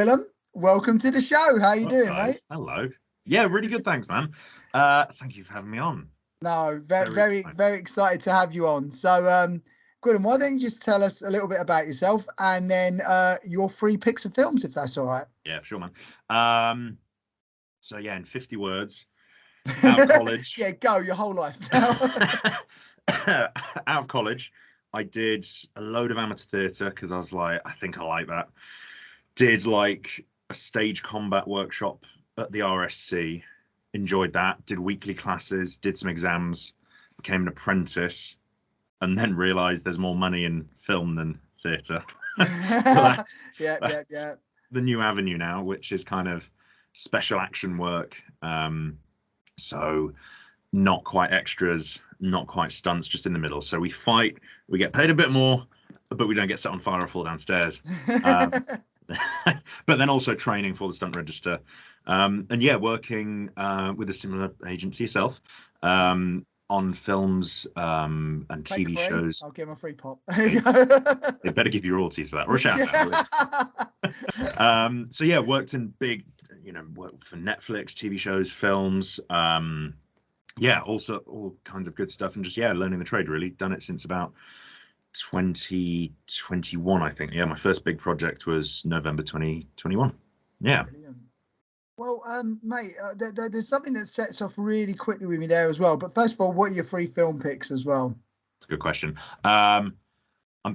Gwillan, welcome to the show. How you doing, guys? mate? Hello. Yeah, really good. Thanks, man. Thank you for having me on. No, very excited to have you on. So, Gwillan, why don't you just tell us a little bit about yourself and then your 3 picks of films, if that's all right? Yeah, sure, man. So yeah, in 50 words, out of college. Yeah, go your whole life now. Out of college, I did a load of amateur theatre because I was like, I think I like that. Did like a stage combat workshop at the RSC, enjoyed that, did weekly classes, did some exams, became an apprentice, and then realized there's more money in film than theatre. So that's yeah. The new avenue now, which is kind of special action work. So not quite extras, not quite stunts, just in the middle. So we fight, we get paid a bit more, but we don't get set on fire or fall downstairs. But then also training for the stunt register. And yeah, working with a similar agency yourself on films and TV shows. I'll give him a free pop. They better give you royalties for that, or a shout out. So yeah, worked in big, worked for Netflix, TV shows, films. Yeah, also all kinds of good stuff, and just learning the trade. Really done it since about 2021, I think. Yeah, my first big project was November 2021. Yeah. Brilliant. Well, mate, there's something that sets off really quickly with me there as well. But first of all, what are your 3 film picks as well? That's a good question. I'm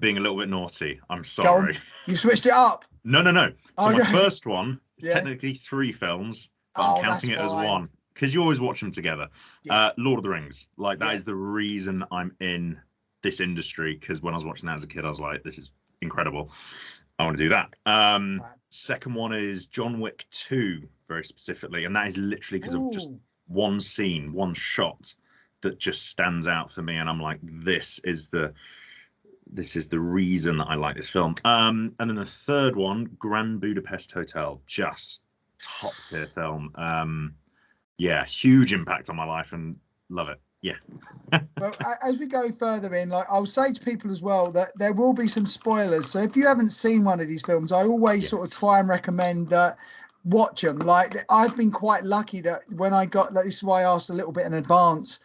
being a little bit naughty. I'm sorry. You switched it up. No. So my first one is technically 3 films, but I'm counting it as one because you always watch them together. Yeah. Lord of the Rings. Like that is the reason I'm in this industry, because when I was watching that as a kid, I was like, this is incredible. I want to do that. Second one is John Wick 2, very specifically, and that is literally because of just one scene, one shot that just stands out for me, and I'm like, this is the reason that I like this film. And then the third one, Grand Budapest Hotel, just top tier film. Yeah, huge impact on my life and love it. Yeah. Well, as we go further in, like I'll say to people as well that there will be some spoilers. So if you haven't seen one of these films, I always sort of try and recommend that watch them. Like I've been quite lucky that when I got, like, this is why I asked a little bit in advance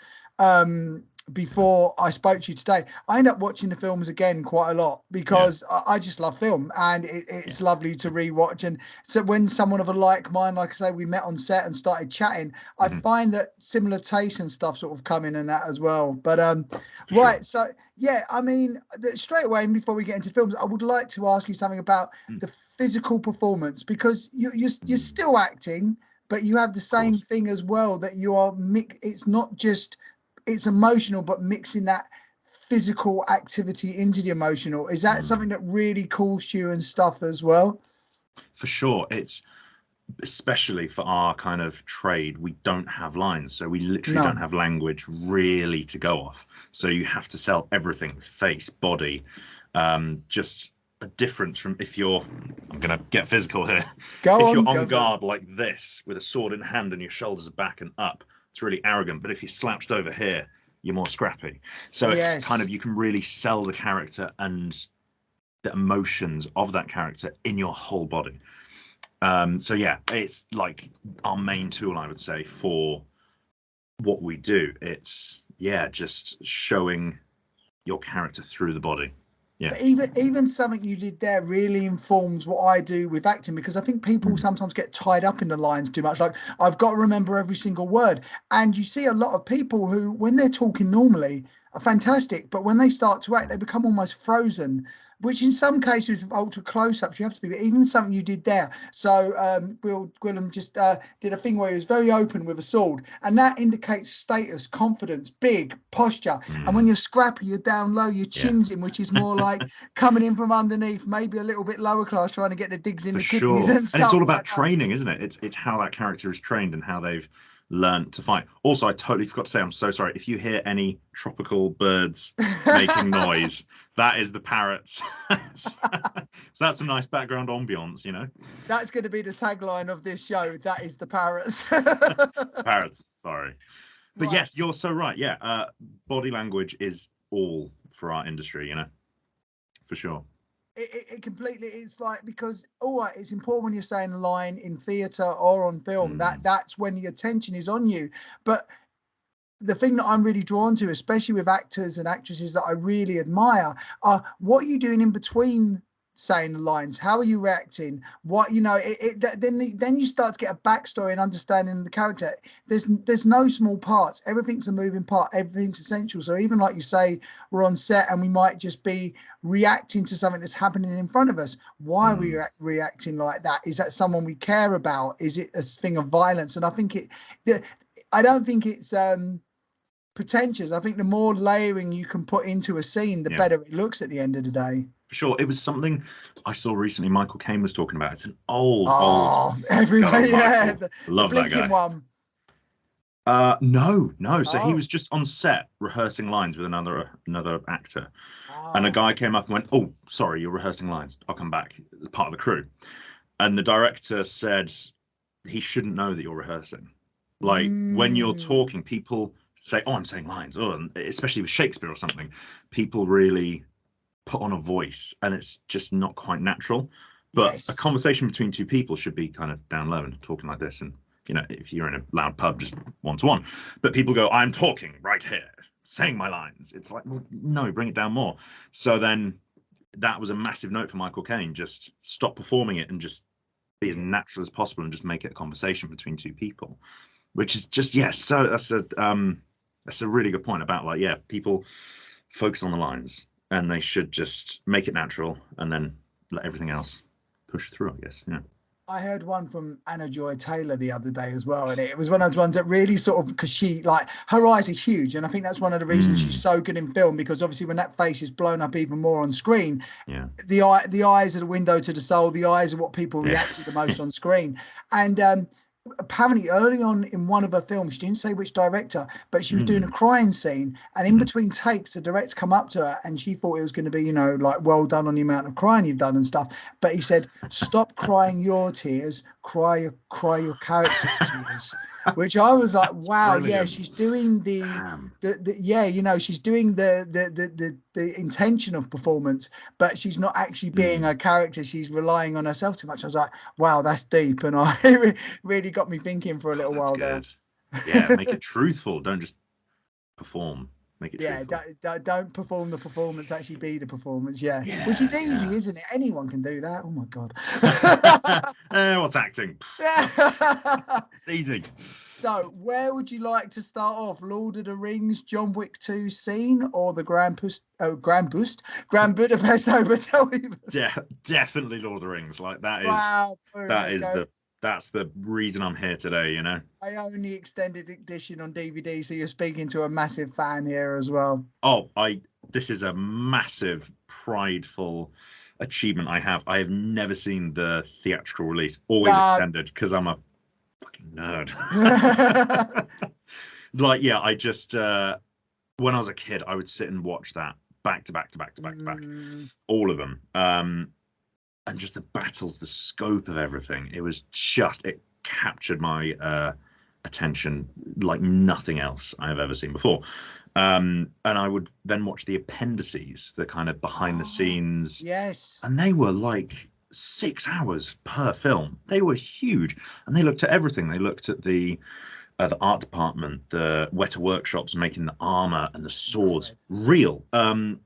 before I spoke to you today, I end up watching the films again quite a lot because I just love film, and it's lovely to rewatch. And so when someone of a like mind, like I say, we met on set and started chatting, I find that similar tastes and stuff sort of come in and that as well. But so yeah, I mean, straight away, and before we get into films, I would like to ask you something about the physical performance, because you're still acting, but you have the same thing as well, that you are it's not just it's emotional, but mixing that physical activity into the emotional. Is that something that really calls to you and stuff as well? For sure. It's especially for our kind of trade, we don't have lines, so we literally don't have language really to go off. So you have to sell everything, face, body. Just a difference from if you're, I'm gonna get physical here. If you're on guard like this with a sword in hand and your shoulders are back and up, it's really arrogant. But if you're slouched over here, you're more scrappy. So it's kind of, you can really sell the character and the emotions of that character in your whole body. So yeah, it's like our main tool, I would say, for what we do. It's just showing your character through the body. Yeah. But even something you did there really informs what I do with acting, because I think people sometimes get tied up in the lines too much. Like, I've got to remember every single word. And you see a lot of people who, when they're talking normally, are fantastic, but when they start to act, they become almost frozen, which in some cases with ultra close-ups you have to be. But even something you did there. So Gwillan just did a thing where he was very open with a sword, and that indicates status, confidence, big posture. And when you're scrappy, you're down low, your chin's in, which is more like coming in from underneath, maybe a little bit lower class, trying to get the digs in the kidneys and stuff. And it's all about training, isn't it? It's how that character is trained and how they've learned to fight. Also, I totally forgot to say, I'm so sorry if you hear any tropical birds making noise. That is the parrots. So that's some nice background ambience, That's going to be the tagline of this show. That is the parrots. Parrots, sorry. But yes, you're so right. Yeah, body language is all for our industry, for sure. It completely, it's like, because all right, it's important when you're saying a line in theatre or on film, that's when the attention is on you. But the thing that I'm really drawn to, especially with actors and actresses that I really admire, are what are you doing in between saying the lines? How are you reacting? What, you know, then you start to get a backstory and understanding the character. There's no small parts. Everything's a moving part. Everything's essential. So even like you say, we're on set and we might just be reacting to something that's happening in front of us. Why are we reacting like that? Is that someone we care about? Is it a thing of violence? And I think I don't think it's pretentious. I think the more layering you can put into a scene, the better it looks at the end of the day. For sure. It was something I saw recently. Michael Caine was talking about. It's an old everywhere, yeah. Love the that guy. one. No. So he was just on set rehearsing lines with another actor. And a guy came up and went, "Oh, sorry, you're rehearsing lines. I'll come back as part of the crew." And the director said he shouldn't know that you're rehearsing. Like when you're talking, people say, "Oh, I'm saying lines." Oh, and especially with Shakespeare or something, people really put on a voice, and it's just not quite natural. But a conversation between two people should be kind of down low and talking like this. And you know, if you're in a loud pub, just one to one. But people go, "I'm talking right here, saying my lines." It's like, well, no, bring it down more. So then that was a massive note for Michael Caine. Just stop performing it and just be as natural as possible and just make it a conversation between two people, which is just, yes. So that's a really good point about, like, yeah, people focus on the lines and they should just make it natural and then let everything else push through, I guess. Yeah. I heard one from Anna Joy Taylor the other day as well, and it was one of those ones that really sort of, because she, like, her eyes are huge, and I think that's one of the reasons she's so good in film, because obviously when that face is blown up even more on screen, the eyes are the window to the soul. The eyes are what people react to the most on screen. And apparently early on in one of her films, she didn't say which director, but she was doing a crying scene, and in between takes the director come up to her and she thought it was going to be, you know, like, well done on the amount of crying you've done and stuff, but he said, stop crying your tears, cry your character's tears. Which I was like, wow, brilliant. Yeah, she's doing the yeah, you know, she's doing the intention of performance, but she's not actually being a character. She's relying on herself too much. I was like, wow, that's deep, and I really got me thinking for a little while there. Yeah, make it truthful. Don't just perform. Make it truthful. Don't perform the performance. Actually, be the performance. Yeah, which is easy, isn't it? Anyone can do that. Oh my god. What's acting? Easy. So, where would you like to start off? Lord of the Rings, John Wick 2 scene, or the Grand Budapest Hotel? Definitely Lord of the Rings. Like, that is that's the reason I'm here today, you know. I own the extended edition on DVD, so you're speaking to a massive fan here as well. Oh, this is a massive, prideful achievement I have. I have never seen the theatrical release, always extended, because I'm a fucking nerd. Like, yeah, I just when I was a kid, I would sit and watch that back to back, all of them. And just the battles, the scope of everything, it captured my attention like nothing else I have ever seen before. And I would then watch the appendices, the kind of behind the scenes. Yes. And they were like 6 hours per film. They were huge, and they looked at everything. They looked at the art department, the Weta workshops making the armor and the swords real. I'm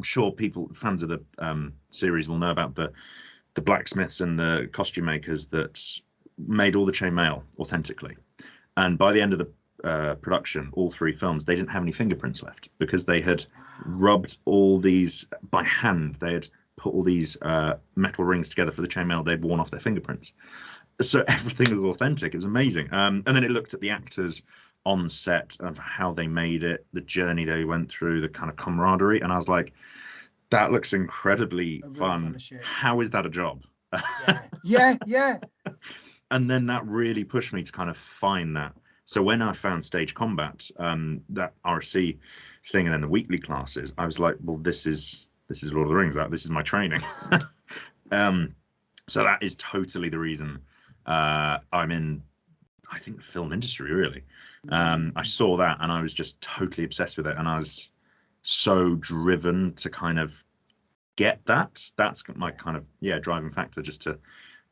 sure fans of the series will know about the blacksmiths and the costume makers that made all the chainmail authentically. And by the end of the production, all 3 films, they didn't have any fingerprints left, because they had rubbed all these by hand. They had put all these metal rings together for the chainmail. They'd worn off their fingerprints. So everything was authentic. It was amazing. And then it looked at the actors on set of how they made it, the journey they went through, the kind of camaraderie. And I was like, that looks incredibly fun. How is that a job? Yeah. And then that really pushed me to kind of find that. So when I found Stage Combat, that RSC thing, and then the weekly classes, I was like, well, this is Lord of the Rings. This is my training. So that is totally the reason I'm in, I think, the film industry, really. I saw that and I was just totally obsessed with it, and I was so driven to kind of get that. That's my kind of driving factor, just to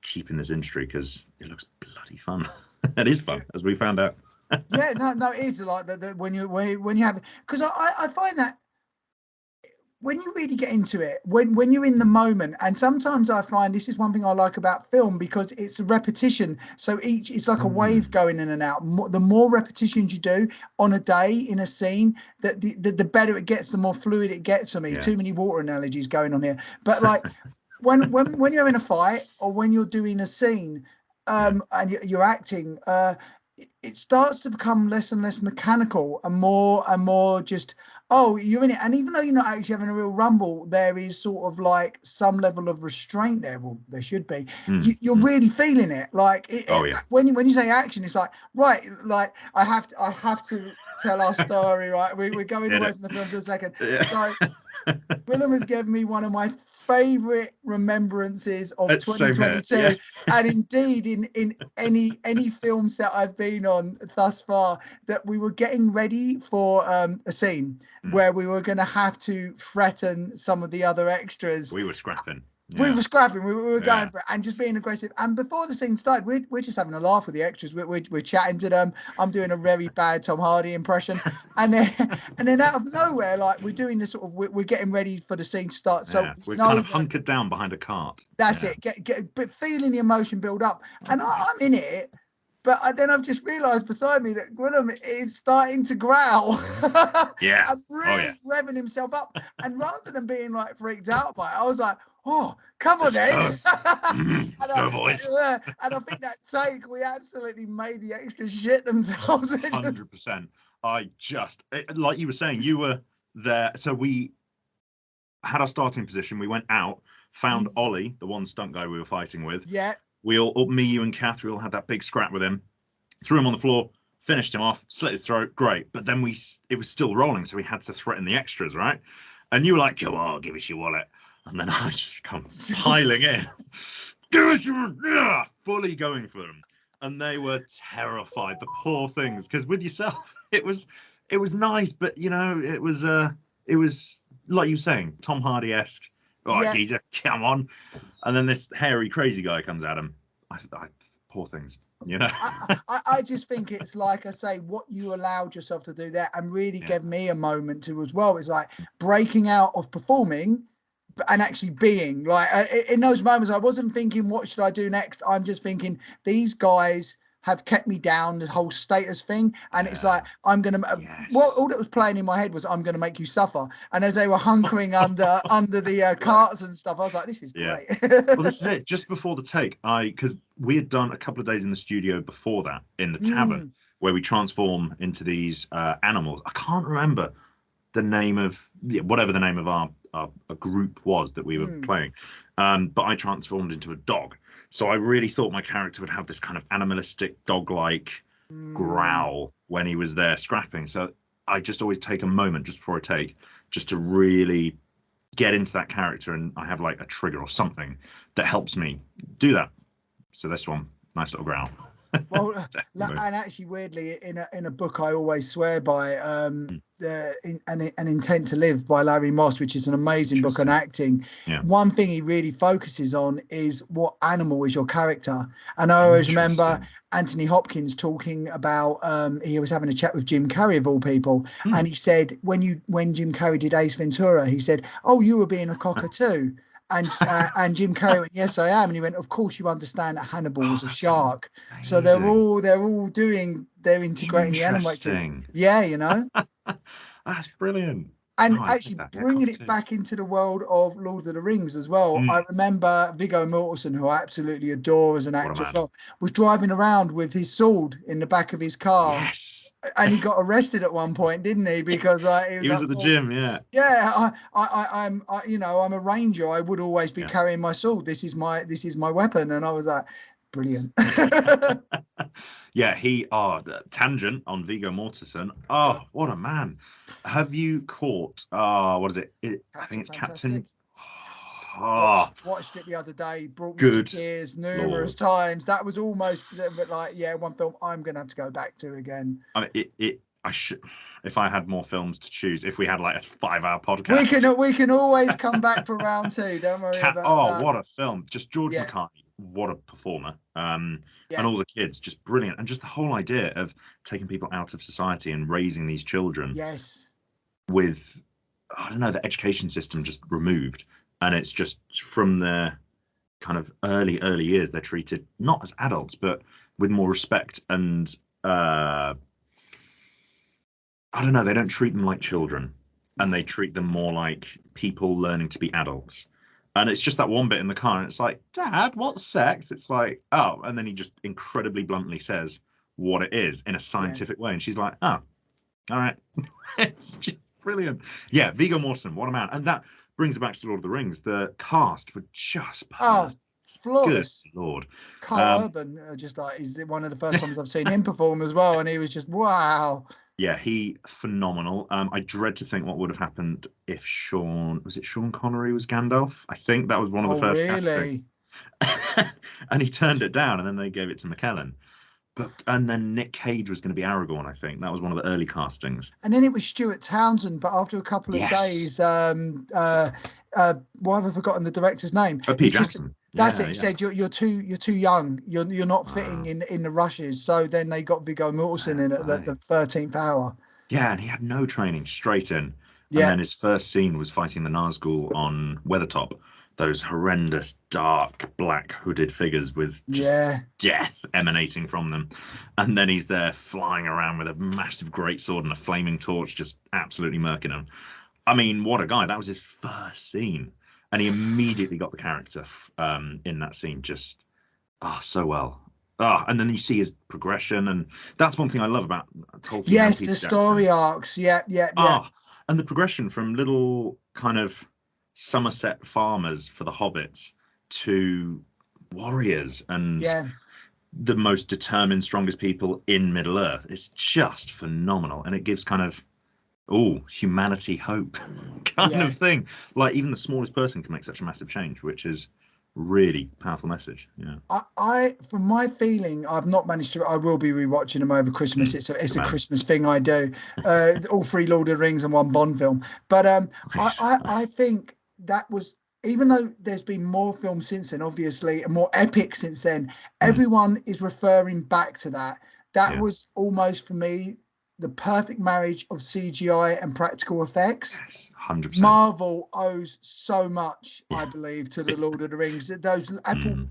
keep in this industry, because it looks bloody fun. It is fun, as we found out. Yeah, no, it is like that when you have, because I find that when you really get into it, when you're in the moment, and sometimes I find this is one thing I like about film, because it's a repetition. So it's like a wave going in and out. The more repetitions you do on a day in a scene, that the better it gets, the more fluid it gets for me. Too many water analogies going on here, but like when you're in a fight, or when you're doing a scene, and you're acting, it starts to become less and less mechanical, and more just, oh, you're in it. And even though you're not actually having a real rumble, there is sort of like some level of restraint there. Well, there should be. You're really feeling it. Like when you say action, it's like, right, like I have to tell our story, right? We're going away from the film for a second. So Gwillan has given me one of my favourite remembrances of 2022, and indeed in any film set I've been on thus far, that we were getting ready for a scene where we were going to have to threaten some of the other extras. We were scrapping. We were scrapping. We were going for it and just being aggressive. And before the scene started, we're just having a laugh with the extras. We're chatting to them. I'm doing a very bad Tom Hardy impression, and then out of nowhere, like we're doing this sort of, we're getting ready for the scene to start. So we're kind of hunkered down behind a cart. That's it. But feeling the emotion build up, and I'm in it. But then I've just realised beside me that Gwillan is starting to growl. And really revving himself up. And rather than being like freaked out by it, I was like, oh, come on then. Go, boys. And I think that take, we absolutely made the extras shit themselves. 100%. I just, like you were saying, you were there. So we had our starting position. We went out, found Ollie, the one stunt guy we were fighting with. Yeah. We all, me, you, and Kath, we all had that big scrap with him. Threw him on the floor, finished him off, slit his throat. Great. But then it was still rolling, so we had to threaten the extras, right? And you were like, come on, give us your wallet. And then I just come piling in. Give us your, fully going for them. And they were terrified, the poor things, because with yourself, it was nice, but you know, it was like you were saying, Tom Hardy-esque. Right, geezer, come on. And then this hairy, crazy guy comes at him. I poor things, you know. I just think it's like I say, what you allowed yourself to do there, and really gave me a moment to as well. It's like breaking out of performing and actually being like, in those moments, I wasn't thinking, what should I do next? I'm just thinking, these guys have kept me down, the whole status thing, and it's like, I'm gonna all that was playing in my head was, I'm gonna make you suffer. And as they were hunkering under the carts and stuff, I was like, this is great. Well, this is it. Just before the take, because we had done a couple of days in the studio before that in the tavern, where we transform into these animals. I can't remember the name of whatever the name of our group was that we were playing, but I transformed into a dog. So I really thought my character would have this kind of animalistic, dog-like growl when he was there scrapping. So I just always take a moment just before a take, just to really get into that character, and I have like a trigger or something that helps me do that. So this one, nice little growl. Well, and actually, weirdly, in a book I always swear by, an Intent to Live by Larry Moss, which is an amazing book on acting. One thing he really focuses on is what animal is your character. And I always remember Anthony Hopkins talking about, he was having a chat with Jim Carrey of all people, and he said, when Jim Carrey did Ace Ventura, he said, oh, you were being a cockatoo. And Jim Carrey went, yes, I am. And he went, of course you understand that Hannibal was a shark. So they're all integrating the animal acting. Yeah, you know. That's brilliant. And actually bringing it back into the world of Lord of the Rings as well. I remember Viggo Mortensen, who I absolutely adore as an actor as well, was driving around with his sword in the back of his car. Yes. And he got arrested at one point, didn't he? Because he was at the gym, I'm I'm a ranger. I would always be carrying my sword. This is my weapon. And I was like, brilliant. Tangent on Viggo Mortensen. Oh, what a man. Have you caught what is it? I think it's Captain. Watched it the other day, brought me to tears numerous times. That was almost a little bit like, one film I'm gonna have to go back to again. I mean, if I had more films to choose, if we had like a 5-hour podcast. We can always come back for round 2. Don't worry about that. What a film. Just George Yeah. McCartney, what a performer. And Yeah. all the kids, just brilliant. And just the whole idea of taking people out of society and raising these children Yes. with, I don't know, the education system just removed. And it's just from their kind of early years, they're treated not as adults, but with more respect. And I don't know, they don't treat them like children, and they treat them more like people learning to be adults. And it's just that one bit in the car, and it's like, Dad, what's sex? It's like, oh, and then he just incredibly bluntly says what it is in a scientific way, and she's like, oh, all right. It's just brilliant. Yeah, Viggo Mortensen, what a man. And that brings it back to Lord of the Rings. The cast were just perfect. Flawless. Good Lord. Carl Urban, just like, is one of the first times I've seen him perform as well, and he was just wow. Yeah, he phenomenal. I dread to think what would have happened if Sean Connery was Gandalf? I think that was one of the first castings. And he turned it down, and then they gave it to McKellen. And then Nick Cage was going to be Aragorn, I think. That was one of the early castings. And then it was Stuart Townsend, but after a couple of days, why have I forgotten the director's name? Pete Jackson. That's it. He said you're too young. You're not fitting in the rushes. So then they got Viggo Mortensen in at the 13th hour. Yeah, and he had no training, straight in. And then his first scene was fighting the Nazgul on Weathertop. Those horrendous, dark, black hooded figures with just death emanating from them. And then he's there flying around with a massive greatsword and a flaming torch, just absolutely murking him. I mean, what a guy. That was his first scene. And he immediately got the character in that scene just so well. And then you see his progression. And that's one thing I love about Tolkien. Yes, the story arcs. Yeah. And the progression from little kind of Somerset farmers for the hobbits to warriors and the most determined, strongest people in Middle Earth. It's just phenomenal. And it gives kind of humanity hope kind of thing. Like even the smallest person can make such a massive change, which is really powerful message. I from my feeling, I've not managed to. I will be rewatching them over Christmas. It's a Christmas thing I do. All 3 Lord of the Rings and 1 Bond film. But I think that was, even though there's been more films since then, obviously, and more epic since then, everyone is referring back to that. That was almost, for me, the perfect marriage of CGI and practical effects. 100%. Marvel owes so much, I believe, to the Lord of the Rings. Those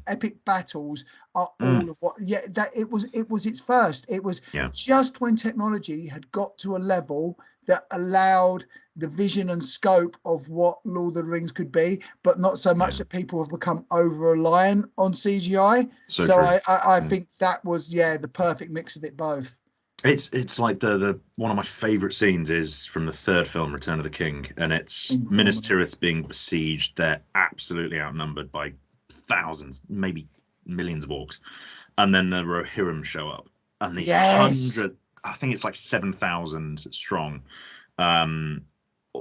epic battles are all of what. That it was its first. It was just when technology had got to a level that allowed the vision and scope of what Lord of the Rings could be, but not so much that people have become over reliant on CGI. So I think that was the perfect mix of it both. It's like the one of my favorite scenes is from the 3rd film, Return of the King, and it's Minas Tirith being besieged. They're absolutely outnumbered by thousands, maybe millions of orcs, and then the Rohirrim show up, and these 100, I think it's like 7,000 strong,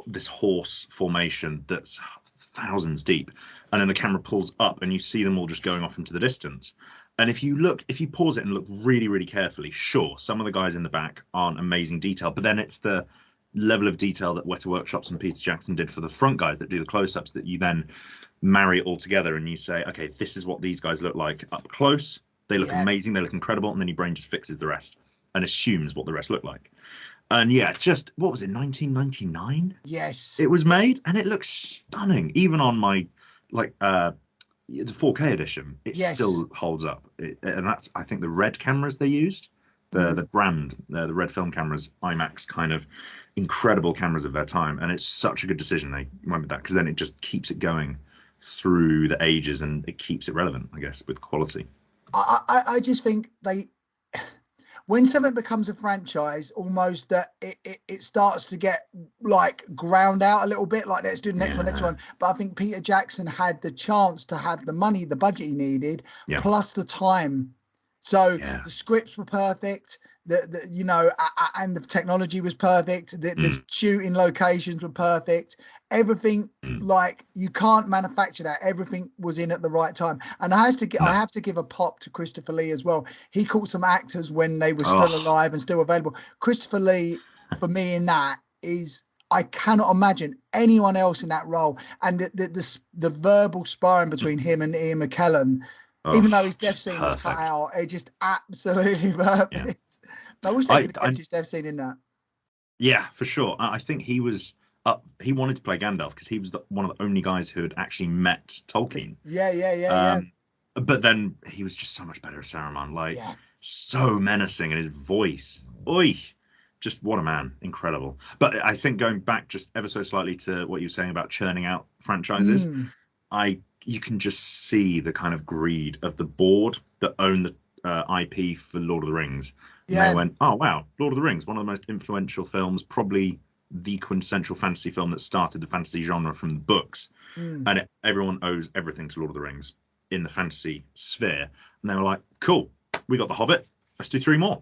this horse formation that's thousands deep, and then the camera pulls up, and you see them all just going off into the distance. And if you pause it and look really, really carefully, sure, some of the guys in the back aren't amazing detail, but then it's the level of detail that Weta Workshops and Peter Jackson did for the front guys that do the close-ups that you then marry it all together and you say, okay, this is what these guys look like up close. They look amazing. They look incredible. And then your brain just fixes the rest and assumes what the rest look like. And just, what was it, 1999? Yes. It was made, and it looks stunning. Even on my, the 4K edition, it still holds up. And that's, I think, the red cameras they used, the brand, the red film cameras, IMAX kind of incredible cameras of their time. And it's such a good decision they went with that, because then it just keeps it going through the ages and it keeps it relevant, I guess, with quality. I just think when something becomes a franchise, almost that it starts to get like ground out a little bit, like let's do the next one. But I think Peter Jackson had the chance to have the money, the budget he needed, plus the time. So the scripts were perfect, and the technology was perfect. The shooting locations were perfect. Everything, like, you can't manufacture that. Everything was in at the right time. And I have to give a pop to Christopher Lee as well. He caught some actors when they were still alive and still available. Christopher Lee for me in that is I cannot imagine anyone else in that role. And the verbal sparring between him and Ian McKellen, Oh, even though his death just scene was cut perfect. out, it just absolutely perfect. I wish they could have kept his death scene in that. Yeah, for sure. I think he was up. He wanted to play Gandalf because he was one of the only guys who had actually met Tolkien. Yeah. But then he was just so much better as Saruman. Like, Yeah. so menacing, and his voice. Oi, just what a man. Incredible. But I think going back just ever so slightly to what you were saying about churning out franchises, you can just see the kind of greed of the board that own the IP for Lord of the Rings. And they went, oh, wow, Lord of the Rings, one of the most influential films, probably the quintessential fantasy film that started the fantasy genre from the books. And everyone owes everything to Lord of the Rings in the fantasy sphere. And they were like, cool, we got The Hobbit, let's do 3 more.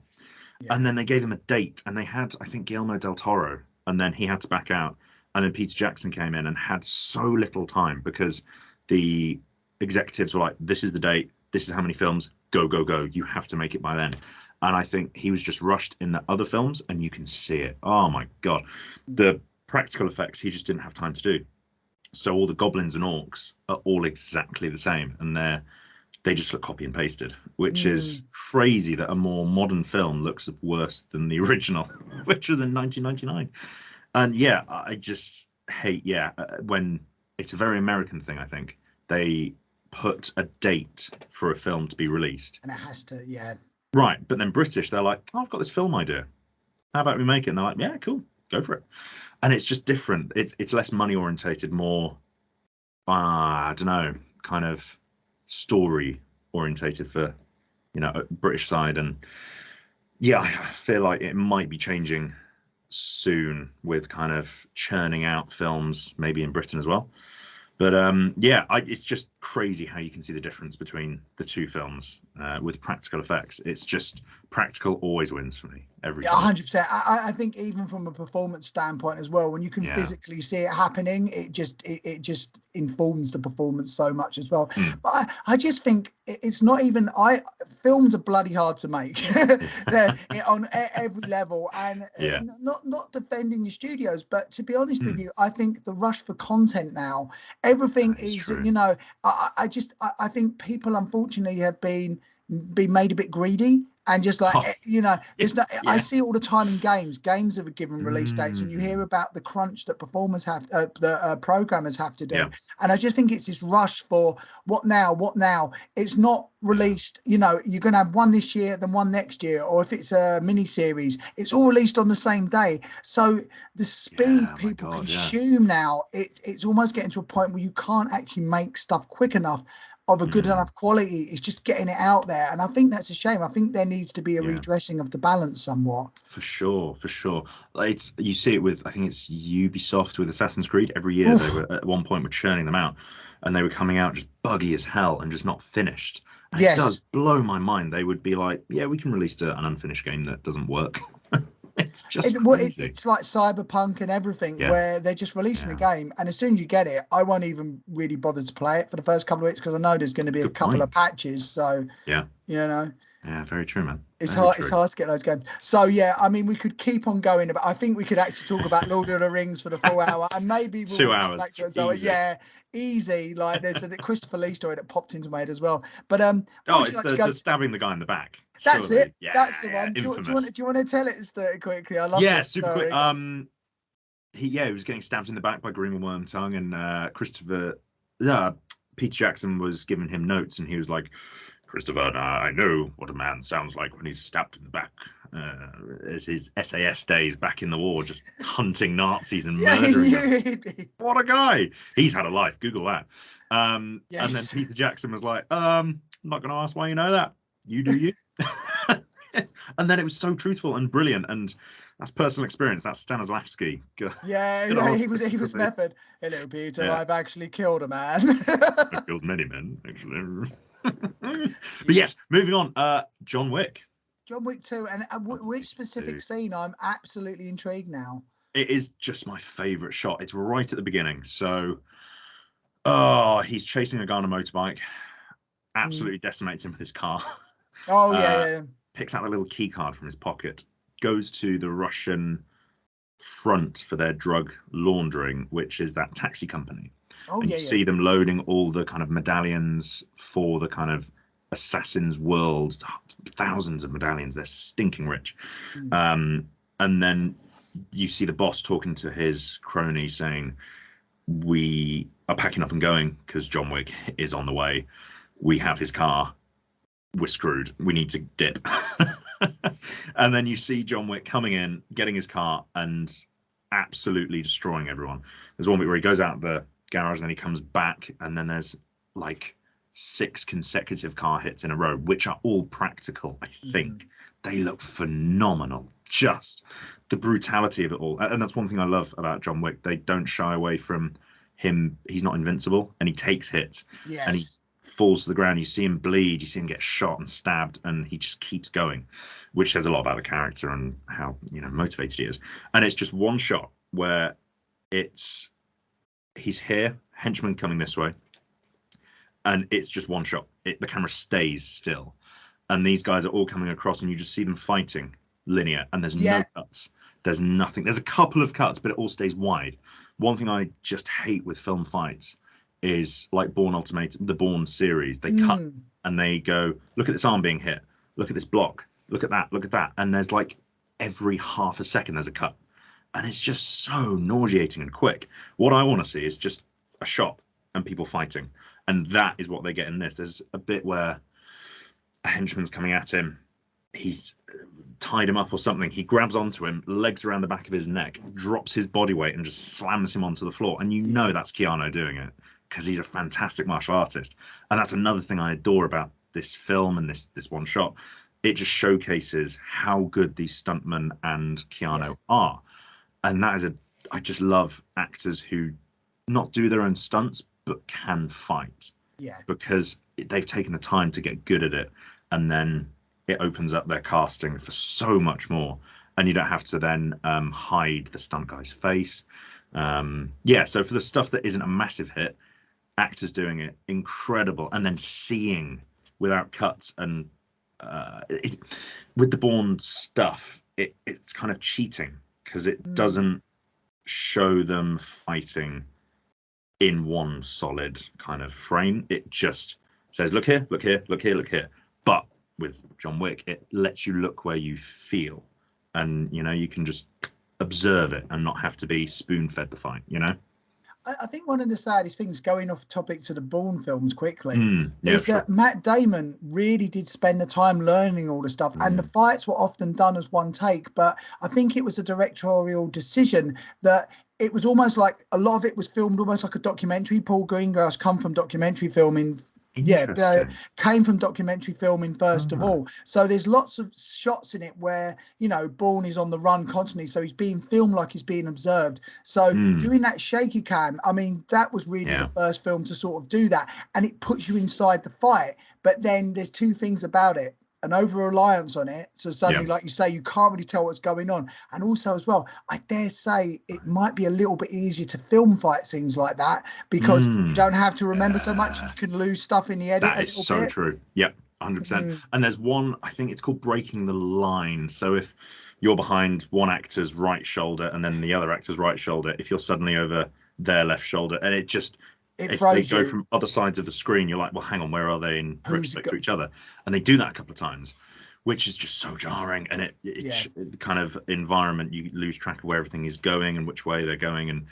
And then they gave him a date, and they had, I think, Guillermo del Toro, and then he had to back out. And then Peter Jackson came in and had so little time because the executives were like, this is the date, this is how many films, go, go, go. You have to make it by then. And I think he was just rushed in the other films, and you can see it. Oh my God. The practical effects, he just didn't have time to do. So all the goblins and orcs are all exactly the same, and they just look copy and pasted, which is crazy that a more modern film looks worse than the original, which was in 1999. And yeah, I just hate, when it's a very American thing, I think. They put a date for a film to be released. And it has to, Right, but then British, they're like, oh, I've got this film idea. How about we make it? And they're like, yeah, cool, go for it. And it's just different. It's less money orientated, more, I don't know, kind of story orientated for, British side. And yeah, I feel like it might be changing soon with kind of churning out films, maybe in Britain as well. But it's just crazy how you can see the difference between the 2 films with practical effects. It's just practical always wins for me every time. 100%. I think even from a performance standpoint as well, when you can physically see it happening, it just informs the performance so much as well. But I just think it's not even. Films are bloody hard to make. They're on every level, and not defending the studios, but to be honest with you, I think the rush for content now, everything is I think people unfortunately have been made a bit greedy. And just like, there's I see it all the time in games. Games have given release dates, and you hear about the crunch that performers have, the programmers have to do. And I just think it's this rush for what now? It's not released. You're going to have one this year, then one next year, or if it's a mini series, it's all released on the same day. So the speed people consume now, it's almost getting to a point where you can't actually make stuff quick enough of a good enough quality. It's just getting it out there, and I think that's a shame. I think there needs to be a redressing of the balance somewhat. For sure. Like you see it with, I think it's Ubisoft with Assassin's Creed. Every year they were at one point were churning them out, and they were coming out just buggy as hell and just not finished. And it does blow my mind. They would be like, yeah, we can release an unfinished game that doesn't work. It's just crazy. It's like Cyberpunk and everything, where they're just releasing a game, and as soon as you get it, I won't even really bother to play it for the first couple of weeks because I know there's going to be a couple of patches. So yeah, very true, man. It's hard to get those games. So I mean, we could keep on going, but I think we could actually talk about Lord of the Rings for the full hour, and maybe we'll 2 hours back to it. So easy. Like there's a Christopher Lee story that popped into my head as well. But it's the stabbing the guy in the back. That's Surely. it. That's the one. Do you want to tell it quickly? I love super quick. He was getting stabbed in the back by Green Wormtongue, and Peter Jackson was giving him notes, and he was like, Christopher, I know what a man sounds like when he's stabbed in the back. As his SAS days back in the war, just hunting Nazis and murdering them. What a guy! He's had a life. Google that. And then Peter Jackson was like, I'm not going to ask why you know that. You do you. And then it was so truthful and brilliant, and that's personal experience. That's Stanislavski. He was method. Hello, Peter. I've actually killed a man. I've killed many men, actually. But yes, moving on. John Wick 2, and which specific scene? I'm absolutely intrigued now. It is just my favorite shot. It's right at the beginning. So, he's chasing a guy on a motorbike, absolutely decimates him with his car. Oh yeah. Picks out a little key card from his pocket, goes to the Russian front for their drug laundering, which is that taxi company. Oh And yeah, you yeah. see them loading all the kind of medallions for the kind of assassin's world, thousands of medallions. They're stinking rich. Mm. And then you see the boss talking to his crony saying, we are packing up and going because John Wick is on the way. We have his car. We're screwed. We need to dip. And then you see John Wick coming in, getting his car, and absolutely destroying everyone. There's one bit where he goes out the garage and then he comes back, and then there's like 6 consecutive car hits in a row, which are all practical. I think they look phenomenal. Just the brutality of it all, and that's one thing I love about John Wick. They don't shy away from him. He's not invincible, and he takes hits, and he Yes. falls to the ground. You see him bleed, you see him get shot and stabbed, and he just keeps going, which says a lot about the character and how, you know, motivated he is. And it's just one shot where he's here, henchman coming this way, and it's just one shot. The camera stays still, and these guys are all coming across, and you just see them fighting linear, and there's no cuts. There's nothing. There's a couple of cuts, but it all stays wide. One thing I just hate with film fights is like Bourne Ultimatum, the Bourne series. They cut and they go, look at this arm being hit, look at this block, look at that, and there's like every half a second there's a cut, and it's just so nauseating and quick. What I want to see is just a shot and people fighting, and that is what they get in this. There's a bit where a henchman's coming at him, he's tied him up or something, he grabs onto him, legs around the back of his neck, drops his body weight and just slams him onto the floor, and you know that's Keanu doing it because he's a fantastic martial artist. And that's another thing I adore about this film and this one shot. It just showcases how good these stuntmen and Keanu are. And that is I just love actors who not do their own stunts but can fight. Yeah. Because they've taken the time to get good at it, and then it opens up their casting for so much more, and you don't have to then hide the stunt guy's face. So for the stuff that isn't a massive hit, actors doing it incredible, and then seeing without cuts. And with the Bourne stuff, it's kind of cheating because it doesn't show them fighting in one solid kind of frame. It just says, look here, look here, look here, look here. But with John Wick, it lets you look where you feel, and you know, you can just observe it and not have to be spoon-fed the fight, you know. I think one of the saddest things, going off topic to the Bourne films quickly, is sure. that Matt Damon really did spend the time learning all the stuff, and the fights were often done as one take. But I think it was a directorial decision that it was almost like a lot of it was filmed almost like a documentary. Paul Greengrass come from documentary filming. Came from documentary filming first of all. So there's lots of shots in it where, you know, Bourne is on the run constantly. So he's being filmed like he's being observed. So doing that shaky cam, I mean, that was really the first film to sort of do that. And it puts you inside the fight. But then there's two things about it: an over-reliance on it. So suddenly, like you say, you can't really tell what's going on. And also as well, I dare say it might be a little bit easier to film fight scenes like that because you don't have to remember so much, and you can lose stuff in the edit that is so bit. true. Yep, 100%. And there's one, I think it's called breaking the line. So if you're behind one actor's right shoulder and then the other actor's right shoulder, if you're suddenly over their left shoulder, and if they go from other sides of the screen, you're like, well, hang on, where are they in respect to each other? And they do that a couple of times, which is just so jarring. And it kind of environment, you lose track of where everything is going and which way they're going. And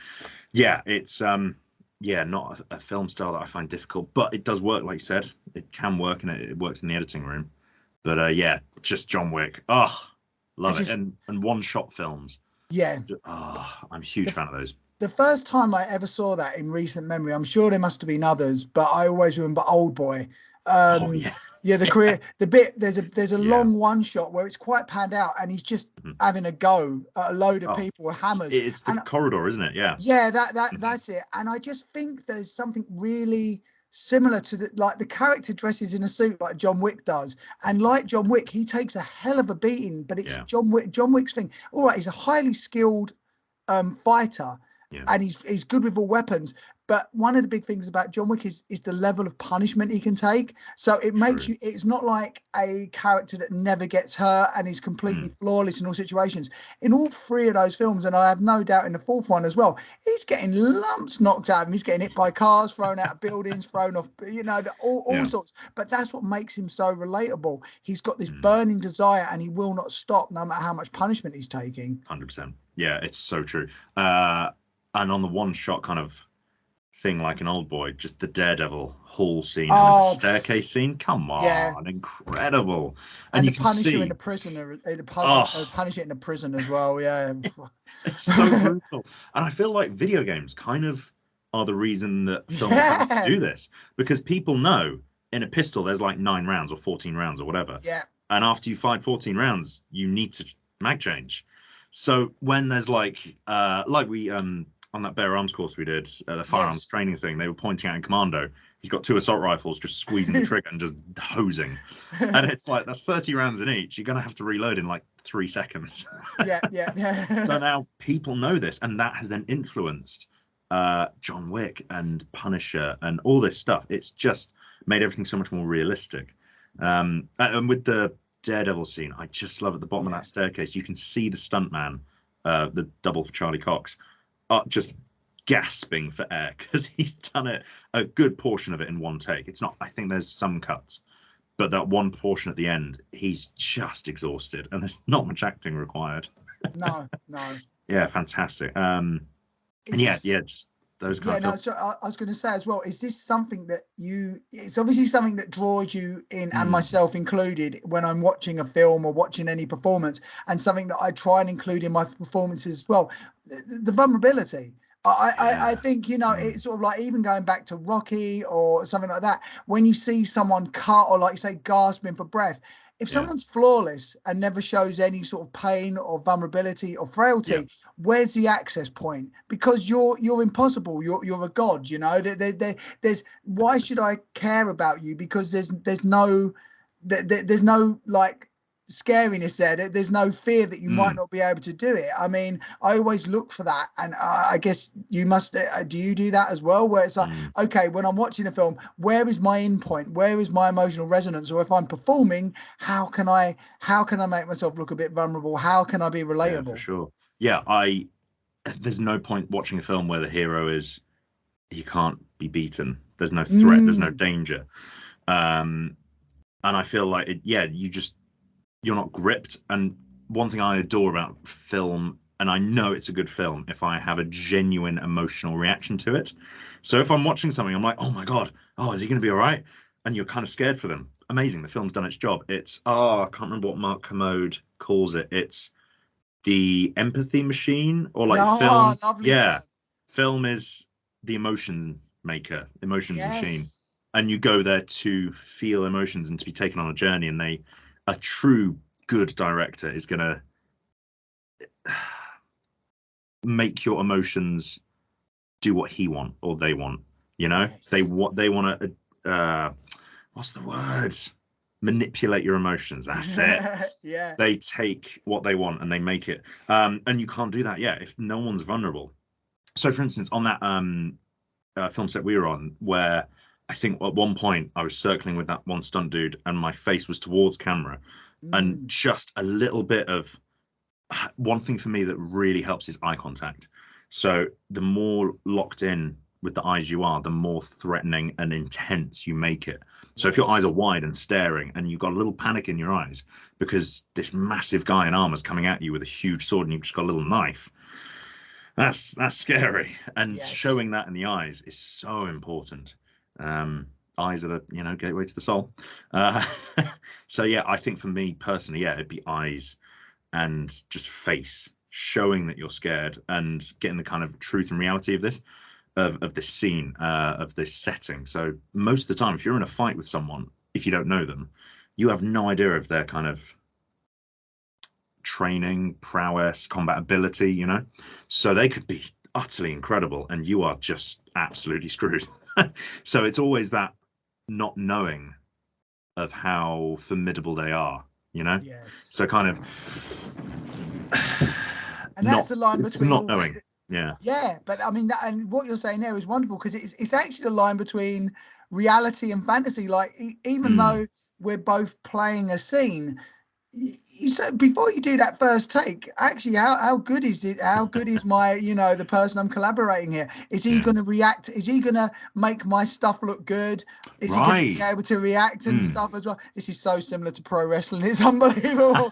it's not a film style that I find difficult, but it does work. Like you said, it can work, and it works in the editing room. But just John Wick. Oh, love it. And one-shot films. Yeah. I'm a huge fan of those. The first time I ever saw that in recent memory, I'm sure there must have been others, but I always remember Old Boy. The bit there's a long one shot where it's quite panned out, and he's just having a go at a load of people with hammers. It's the corridor, isn't it? Yeah, that's it. And I just think there's something really similar to the character dresses in a suit like John Wick does, and like John Wick, he takes a hell of a beating, but it's John Wick's thing. All right, he's a highly skilled fighter. And he's good with all weapons, But one of the big things about John Wick is the level of punishment he can take. So it makes you, it's not like a character that never gets hurt and is completely flawless in all situations. In all three of those films, and I have no doubt in the fourth one as well, he's getting lumps knocked out of him. He's getting hit by cars, thrown out of buildings, thrown off, you know, all sorts. But that's what makes him so relatable. He's got this burning desire and he will not stop no matter how much punishment he's taking. 100%. Yeah, it's so true. And on the one shot kind of thing, like an Old Boy, just the Daredevil hall scene and the staircase scene, come on, incredible. And you the can Punisher see in the prisoner, the Punisher in the prison as well. Yeah. It's so brutal. And I feel like video games kind of are the reason that films do this, because people know in a pistol there's like 9 rounds or 14 rounds or whatever. Yeah. And after you find 14 rounds, you need to mag change. So when there's like we on that bare arms course we did, the firearms training thing, they were pointing out in Commando, he's got 2 assault rifles just squeezing the trigger and just hosing. And it's like, that's 30 rounds in each. You're going to have to reload in like 3 seconds. Yeah. So now people know this, and that has then influenced John Wick and Punisher and all this stuff. It's just made everything so much more realistic. And with the Daredevil scene, I just love at the bottom of that staircase, you can see the stuntman, the double for Charlie Cox, just gasping for air because he's done it a good portion of it in one take. It's not, I think there's some cuts, but that one portion at the end, he's just exhausted and there's not much acting required. No. Yeah, fantastic. And just those kind of so I was going to say as well, is this something that it's obviously something that draws you in, and myself included, when I'm watching a film or watching any performance, and something that I try and include in my performances as well, the vulnerability. I think, you know, it's sort of like even going back to Rocky or something like that, when you see someone cut or, like you say, gasping for breath, if someone's flawless and never shows any sort of pain or vulnerability or frailty, where's the access point? Because you're impossible. You're a god. You know. There's why should I care about you? Because there's no like scariness there. There's no fear that you might not be able to do it. I mean, I always look for that, and I guess you must. Do you do that as well? Where it's like, okay, when I'm watching a film, where is my in point? Where is my emotional resonance? Or if I'm performing, how can I make myself look a bit vulnerable? How can I be relatable? Yeah, for sure. Yeah, there's no point watching a film where the hero is, he can't be beaten. There's no threat. There's no danger. And I feel like you're not gripped. And one thing I adore about film, and I know it's a good film if I have a genuine emotional reaction to it. So if I'm watching something, I'm like, oh my God, is he going to be all right? And you're kind of scared for them. Amazing. The film's done its job. It's, I can't remember what Mark Kermode calls it. It's the empathy machine, or like film. Lovely. Film is the emotion maker, emotions machine. And you go there to feel emotions and to be taken on a journey. And a true good director is going to make your emotions do what he want or they want. You know, they want to. What's the word? Manipulate your emotions. That's it. They take what they want and they make it. And you can't do that. If no one's vulnerable. So, for instance, on that film set we were on, where I think at one point I was circling with that one stunt dude and my face was towards camera, and just a little bit of one thing for me that really helps is eye contact. So the more locked in with the eyes you are, the more threatening and intense you make it. So if your eyes are wide and staring and you've got a little panic in your eyes because this massive guy in armor's coming at you with a huge sword and you've just got a little knife, that's scary. And showing that in the eyes is so important. Eyes are the gateway to the soul. So I think for me personally, it'd be eyes and just face, showing that you're scared and getting the kind of truth and reality of this scene, of this setting. So most of the time, if you're in a fight with someone, if you don't know them, you have no idea of their kind of training, prowess, combat ability, so they could be utterly incredible and you are just absolutely screwed. So it's always that not knowing of how formidable they are, so kind of and that's the line between not knowing. Yeah, but I mean, that, and what you're saying there is wonderful, because it's actually a line between reality and fantasy. Like, even though we're both playing a scene, you said before you do that first take, actually, how good is it? How good is my, the person I'm collaborating here? Is he going to react? Is he going to make my stuff look good? Is he going to be able to react and stuff as well? This is so similar to pro wrestling. It's unbelievable.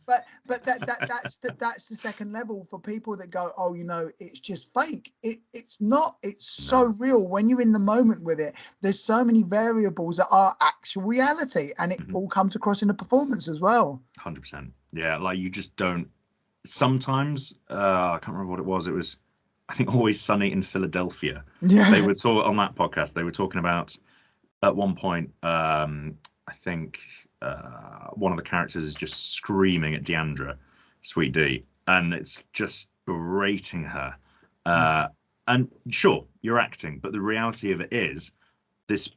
but that's the second level for people that go, oh, it's just fake. It's not. It's so real when you're in the moment with it. There's so many variables that are actual reality, and it all comes across in the performance as well. 100%. Yeah, like you just don't. Sometimes I can't remember what it was. It was, I think, Always Sunny in Philadelphia. Yeah. They were on that podcast. They were talking about at one point. I think one of the characters is just screaming at Deandra, Sweet D, and it's just berating her. And sure, you're acting, but the reality of it is, this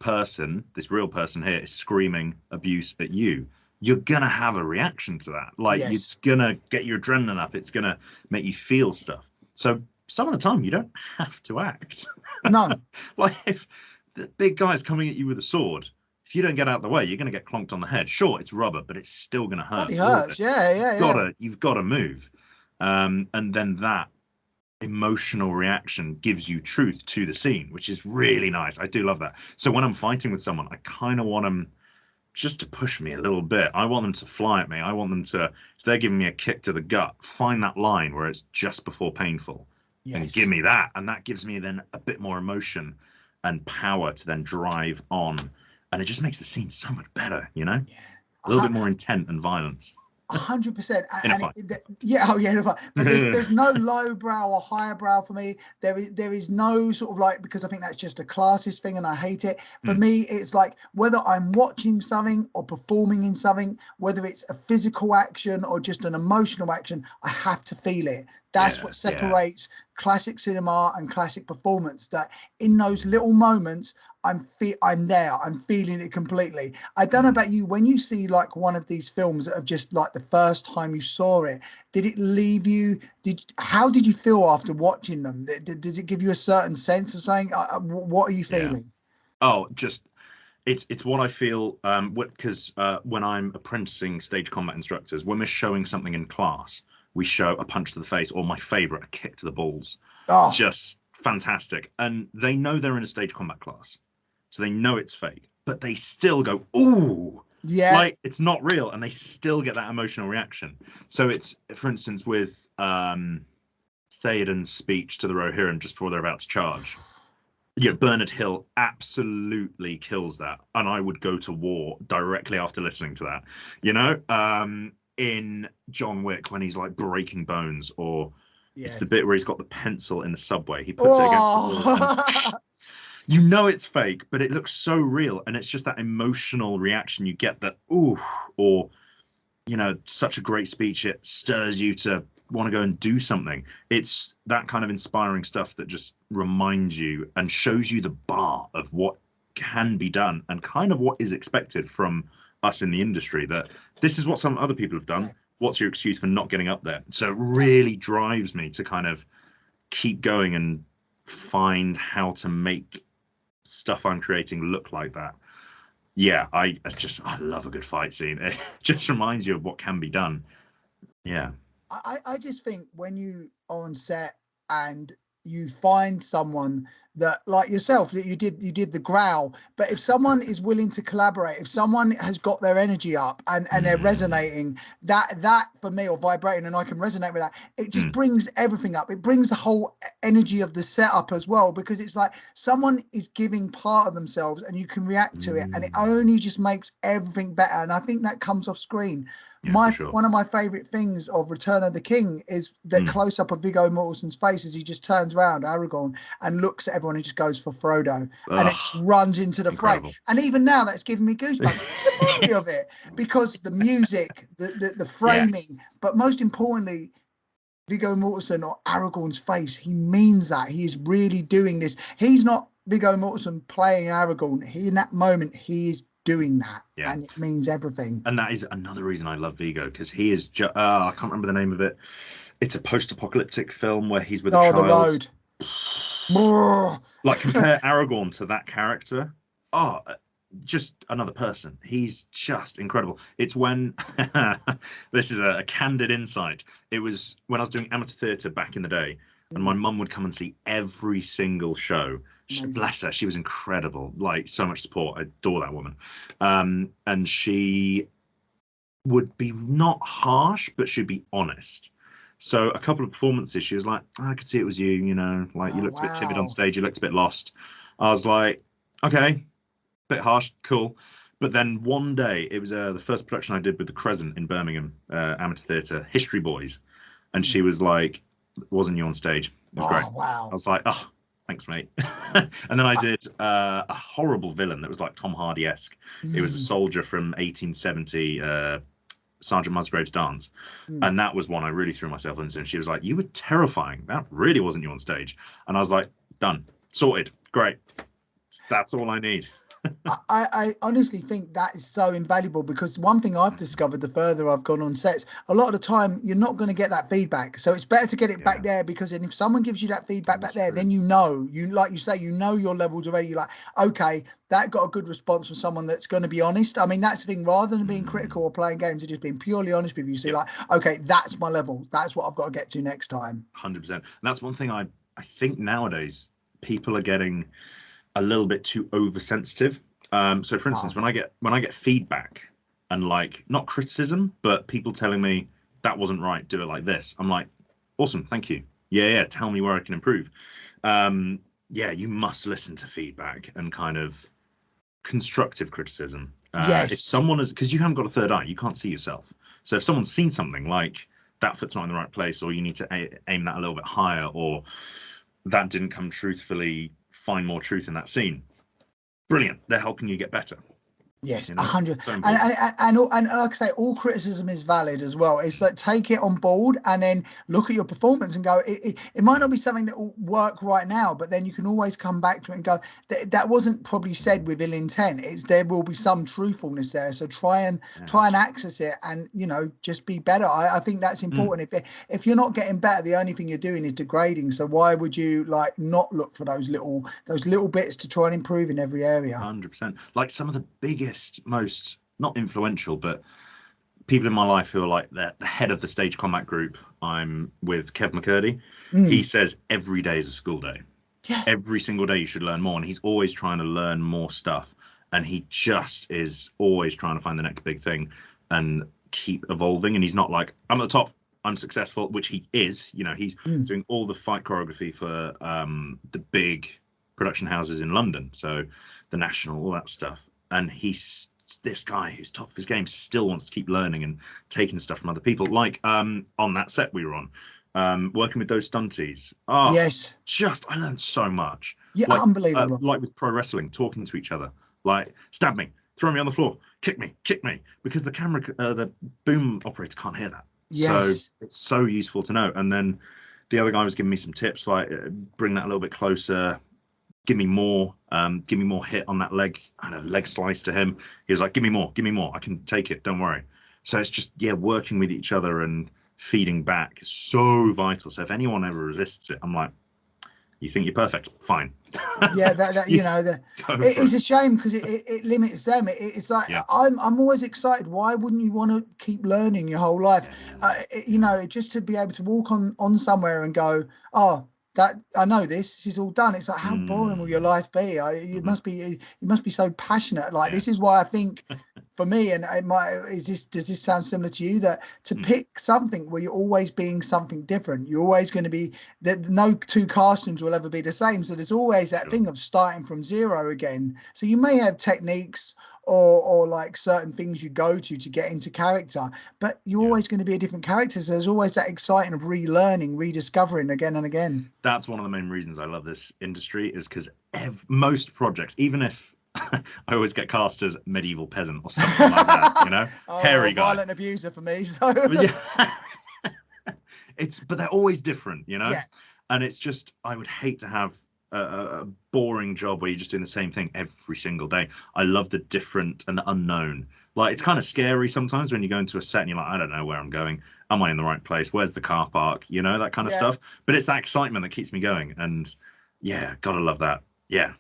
real person here, is screaming abuse at you. You're gonna have a reaction to that. Like, it's gonna get your adrenaline up. It's gonna make you feel stuff. So some of the time you don't have to act. No. Like, if the big guy's coming at you with a sword, if you don't get out of the way, you're gonna get clonked on the head. Sure, it's rubber, but it's still gonna hurt. It hurts. Yeah. You've gotta move. And then that emotional reaction gives you truth to the scene, which is really nice. I do love that. So when I'm fighting with someone, I kind of want them just to push me a little bit. I want them to fly at me. I want them to, if they're giving me a kick to the gut, find that line where it's just before painful and give me that. And that gives me then a bit more emotion and power to then drive on. And it just makes the scene so much better, A little bit more intent and violence. 100%. But there's no low brow or higher brow for me. There is no sort of, like, because I think that's just a classist thing and I hate it. For me, it's like, whether I'm watching something or performing in something, whether it's a physical action or just an emotional action, I have to feel it. That's what separates classic cinema and classic performance, that in those little moments, I'm there. I'm feeling it completely. I don't know about you. When you see, like, one of these films that have just, like, the first time you saw it, did it leave you? How did you feel after watching them? Does it give you a certain sense of saying, what are you feeling? Oh, just it's what I feel. Because when I'm apprenticing stage combat instructors, when we're showing something in class, we show a punch to the face, or my favorite, a kick to the balls. Just fantastic. And they know they're in a stage combat class, so they know it's fake, but they still go, ooh, like it's not real, and they still get that emotional reaction. So it's, for instance, with Theoden's speech to the Rohirrim just before they're about to charge. Bernard Hill absolutely kills that, and I would go to war directly after listening to that. In John Wick, when he's like breaking bones, or it's the bit where he's got the pencil in the subway, he puts it against the wall, and it's fake, but it looks so real, and it's just that emotional reaction you get, that ooh, or such a great speech, it stirs you to want to go and do something. It's that kind of inspiring stuff that just reminds you and shows you the bar of what can be done, and kind of what is expected from us in the industry, that this is what some other people have done. What's your excuse for not getting up there? So it really drives me to kind of keep going and find how to make stuff I'm creating look like that. I love a good fight scene. It just reminds you of what can be done. I just think when you are on set and you find someone that, like yourself, that you did the growl, but if someone is willing to collaborate, if someone has got their energy up and they're resonating, that for me, or vibrating, and I can resonate with that, it just brings everything up. It brings the whole energy of the setup as well, because it's like someone is giving part of themselves and you can react to it, and it only just makes everything better. And I think that comes off screen. One of my favorite things of Return of the King is that close up of Viggo Mortensen's face as he just turns around, Aragorn, and looks at everyone and just goes for Frodo, and it just runs into the fray. And even now, that's giving me goosebumps. It's the memory of it, because the music, the framing, but most importantly, Viggo Mortensen or Aragorn's face, he means that. He is really doing this. He's not Viggo Mortensen playing Aragorn. In that moment, he is doing that, and it means everything. And that is another reason I love Viggo, because he is I can't remember the name of it. It's a post-apocalyptic film where he's with a Oh, The child. Road. Like, compare Aragorn to that character. Oh, just another person. He's just incredible. It's when this is a candid insight. It was when I was doing amateur theatre back in the day, and my mum would come and see every single show. Bless her, she was incredible. Like, so much support. I adore that woman. And she would be not harsh, but she'd be honest. So a couple of performances, she was like, I could see it was you, you know, like you looked a bit timid on stage, you looked a bit lost. I was like, okay, bit harsh, cool. But then one day, it was the first production I did with the Crescent in Birmingham, amateur theatre, History Boys. And she was like, wasn't you on stage? It was great. Wow. I was like, oh, thanks, mate. And then I did a horrible villain that was like Tom Hardy-esque. It was a soldier from 1870, Sergeant Musgrave's Dance. And that was one I really threw myself into. And she was like, you were terrifying. That really wasn't you on stage. And I was like, done, sorted, great. That's all I need. I honestly think that is so invaluable, because one thing I've discovered the further I've gone on sets, a lot of the time you're not going to get that feedback. So it's better to get it back there, because then if someone gives you that feedback back there, then you know, like you say, you know your levels already. You're like, okay, that got a good response from someone that's going to be honest. I mean, that's the thing, rather than being critical or playing games, and just being purely honest with you. So like, okay, that's my level. That's what I've got to get to next time. 100%. And that's one thing I think nowadays people are getting a little bit too oversensitive. So for instance, when I get feedback and like not criticism, but people telling me that wasn't right, do it like this, I'm like, awesome, thank you. Yeah, tell me where I can improve. Yeah, you must listen to feedback and kind of constructive criticism. If someone is, because you haven't got a third eye, you can't see yourself. So if someone's seen something like that foot's not in the right place, or you need to aim that a little bit higher, or that didn't come truthfully, find more truth in that scene. Brilliant. They're helping you get better. Yes, 100. And like I say, all criticism is valid as well. It's like, take it on board and then look at your performance and go, it might not be something that will work right now, but then you can always come back to it and go, that wasn't probably said with ill intent. There will be some truthfulness there. So try and access it, and just be better. I think that's important. If you're not getting better, the only thing you're doing is degrading. So why would you like not look for those little bits to try and improve in every area? 100%. Like some of the biggest, most not influential, but people in my life who are like the head of the stage combat group I'm with, Kev McCurdy. He says every day is a school day. Every single day you should learn more, and he's always trying to learn more stuff, and he just is always trying to find the next big thing and keep evolving. And he's not like, I'm at the top, I'm successful, which he is. He's doing all the fight choreography for the big production houses in London, so the National, all that stuff. And he's this guy who's top of his game, still wants to keep learning and taking stuff from other people. Like on that set we were on, working with those stunties. Yes. I learned so much. Yeah, like, unbelievable. Like with pro wrestling, talking to each other. Like, stab me, throw me on the floor, kick me, because the camera, the boom operator can't hear that. Yes. So it's so useful to know. And then the other guy was giving me some tips, like bring that a little bit closer. Give me more hit on that leg. I had a leg slice to him. He was like, give me more. I can take it. Don't worry. So it's just, working with each other and feeding back is so vital. So if anyone ever resists it, I'm like, you think you're perfect? Fine. Yeah, it's a shame, because it limits them. It's like, I'm always excited. Why wouldn't you want to keep learning your whole life? Just to be able to walk on somewhere and go, oh, that I know this is all done. It's like, how boring will your life be? You must be so passionate. Like, this is why I think, for me, and does this sound similar to you, that to pick something where you're always being something different, you're always going to be that no two castings will ever be the same. So there's always that thing of starting from zero again. So you may have techniques or like certain things you go to get into character, but you're always going to be a different character. So there's always that exciting of relearning, rediscovering again and again. That's one of the main reasons I love this industry, is because most projects, even if I always get cast as medieval peasant or something like that, hairy guy, violent abuser for me. So but they're always different, and it's just, I would hate to have a boring job where you're just doing the same thing every single day. I love the different and the unknown. Like, it's kind of scary sometimes when you go into a set and you're like, I don't know where I'm going. Am I in the right place? Where's the car park? You know, that kind of stuff. But it's that excitement that keeps me going. And yeah, gotta love that. Yeah,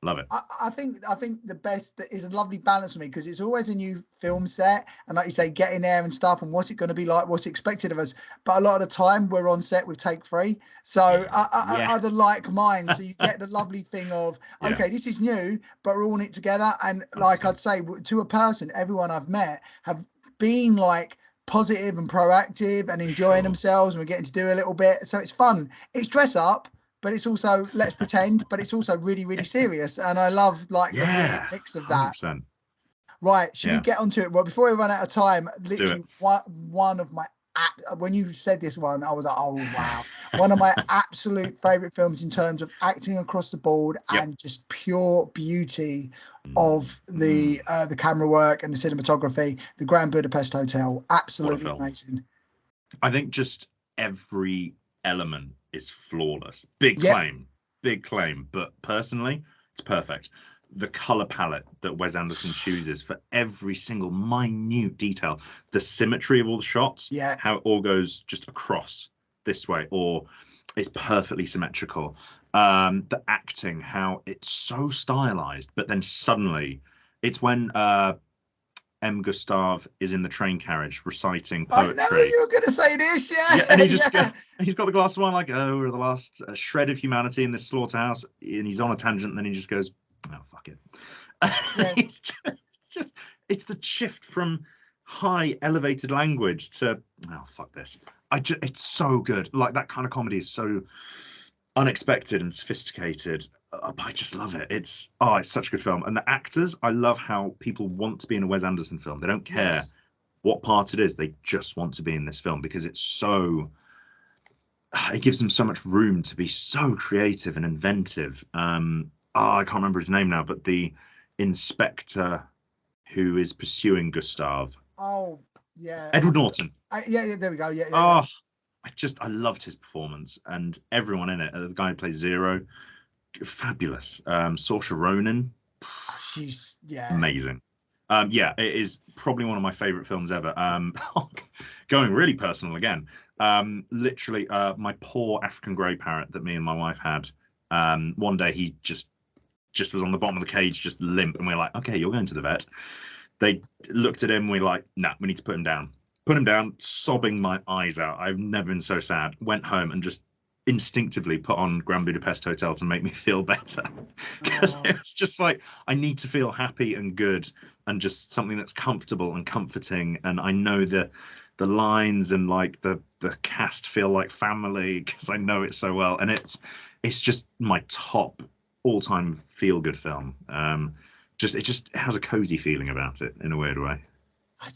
love it. I think the best is a lovely balance for me, because it's always a new film set, and like you say, getting there and stuff, and what's it going to be like, what's expected of us. But a lot of the time we're on set with take 3, so other like mine. So you get the lovely thing of okay, this is new, but we're all in it together. And like I'd say to a person, everyone I've met have been like positive and proactive and enjoying themselves, and we're getting to do a little bit. So it's fun. It's dress up, but it's also let's pretend, but it's also really, really serious. And I love like the weird mix of that. 100%. Right. Should we get onto it? Well, before we run out of time, literally one of my, when you said this one, I was like, oh, wow. One of my absolute favorite films in terms of acting across the board and just pure beauty of the camera work and the cinematography, The Grand Budapest Hotel. Absolutely amazing. I think just every element is flawless. Big claim, but personally, it's perfect. The color palette that Wes Anderson chooses for every single minute detail, the symmetry of all the shots, how it all goes just across this way, or it's perfectly symmetrical. The acting, how it's so stylized, but then suddenly it's when M. Gustav is in the train carriage reciting poetry. I know you were going to say this, and he just he's got the glass of wine, like, oh, we're the last shred of humanity in this slaughterhouse, and he's on a tangent, and then he just goes, oh, fuck it. It's the shift from high elevated language to, oh, fuck this. It's so good. Like, that kind of comedy is so unexpected and sophisticated. I just love it. It's such a good film. And the actors, I love how people want to be in a Wes Anderson film. They don't care what part it is. They just want to be in this film because it's so, it gives them so much room to be so creative and inventive. I can't remember his name now, but the inspector who is pursuing Gustav. Oh, yeah. Edward Norton. There we go. Yeah. I loved his performance, and everyone in it. The guy who plays Zero, fabulous. Saoirse Ronan, she's amazing. It is probably one of my favorite films ever. Going really personal again. Literally, my poor African grey parrot that me and my wife had. One day he just was on the bottom of the cage, just limp, and we're like, okay, you're going to the vet. They looked at him, we're like, nah, we need to put him down. Put him down, sobbing my eyes out. I've never been so sad. Went home and just instinctively put on Grand Budapest Hotel to make me feel better. Because it was just like, I need to feel happy and good and just something that's comfortable and comforting. And I know the lines and like the cast feel like family because I know it so well. And it's just my top all-time feel-good film. It just has a cozy feeling about it in a weird way. I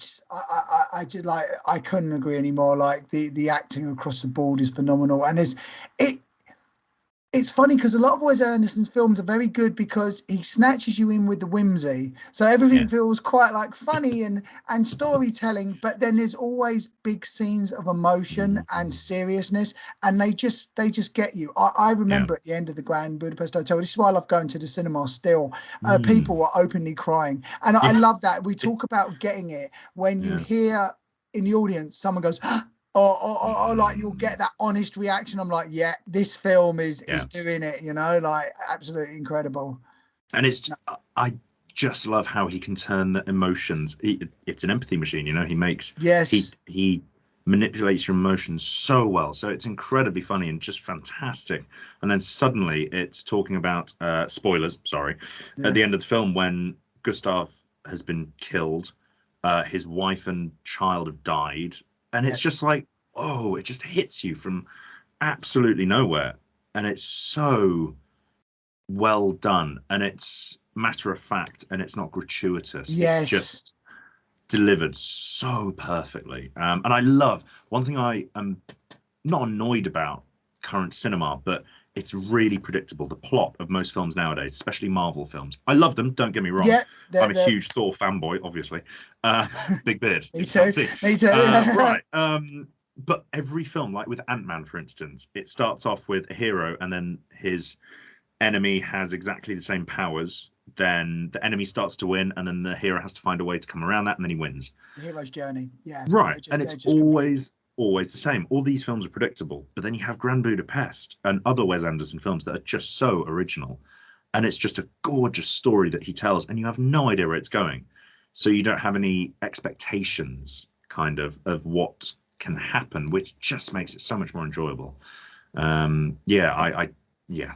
just like, I couldn't agree anymore. Like the acting across the board is phenomenal, and it's funny because a lot of Wes Anderson's films are very good because he snatches you in with the whimsy. So everything feels quite like funny and storytelling, but then there's always big scenes of emotion and seriousness, and they just get you. I remember at the end of the Grand Budapest Hotel, this is why I love going to the cinema still, people were openly crying. And I love that. We talk about getting it when you hear in the audience, someone goes, or like you'll get that honest reaction. I'm like, yeah, this film is doing it, you know, like absolutely incredible. And I just love how he can turn the emotions. It's an empathy machine, you know. He makes he manipulates your emotions so well. So it's incredibly funny and just fantastic. And then suddenly it's talking about spoilers, sorry, at the end of the film when Gustav has been killed, his wife and child have died. And it's just like, oh, it just hits you from absolutely nowhere. And it's so well done. And it's matter of fact. And it's not gratuitous. It's just delivered so perfectly. And I love, one thing I am not annoyed about current cinema, but it's really predictable. The plot of most films nowadays, especially Marvel films. I love them, don't get me wrong. I'm a huge Thor fanboy, obviously. Big beard. Me too. Right. But every film, like with Ant-Man, for instance, it starts off with a hero and then his enemy has exactly the same powers, then the enemy starts to win, and then the hero has to find a way to come around that, and then he wins. The hero's journey. Yeah. Right. And it's just complete. always the same. All these films are predictable, but then you have Grand Budapest and other Wes Anderson films that are just so original. And it's just a gorgeous story that he tells, and you have no idea where it's going. So you don't have any expectations kind of what can happen, which just makes it so much more enjoyable. I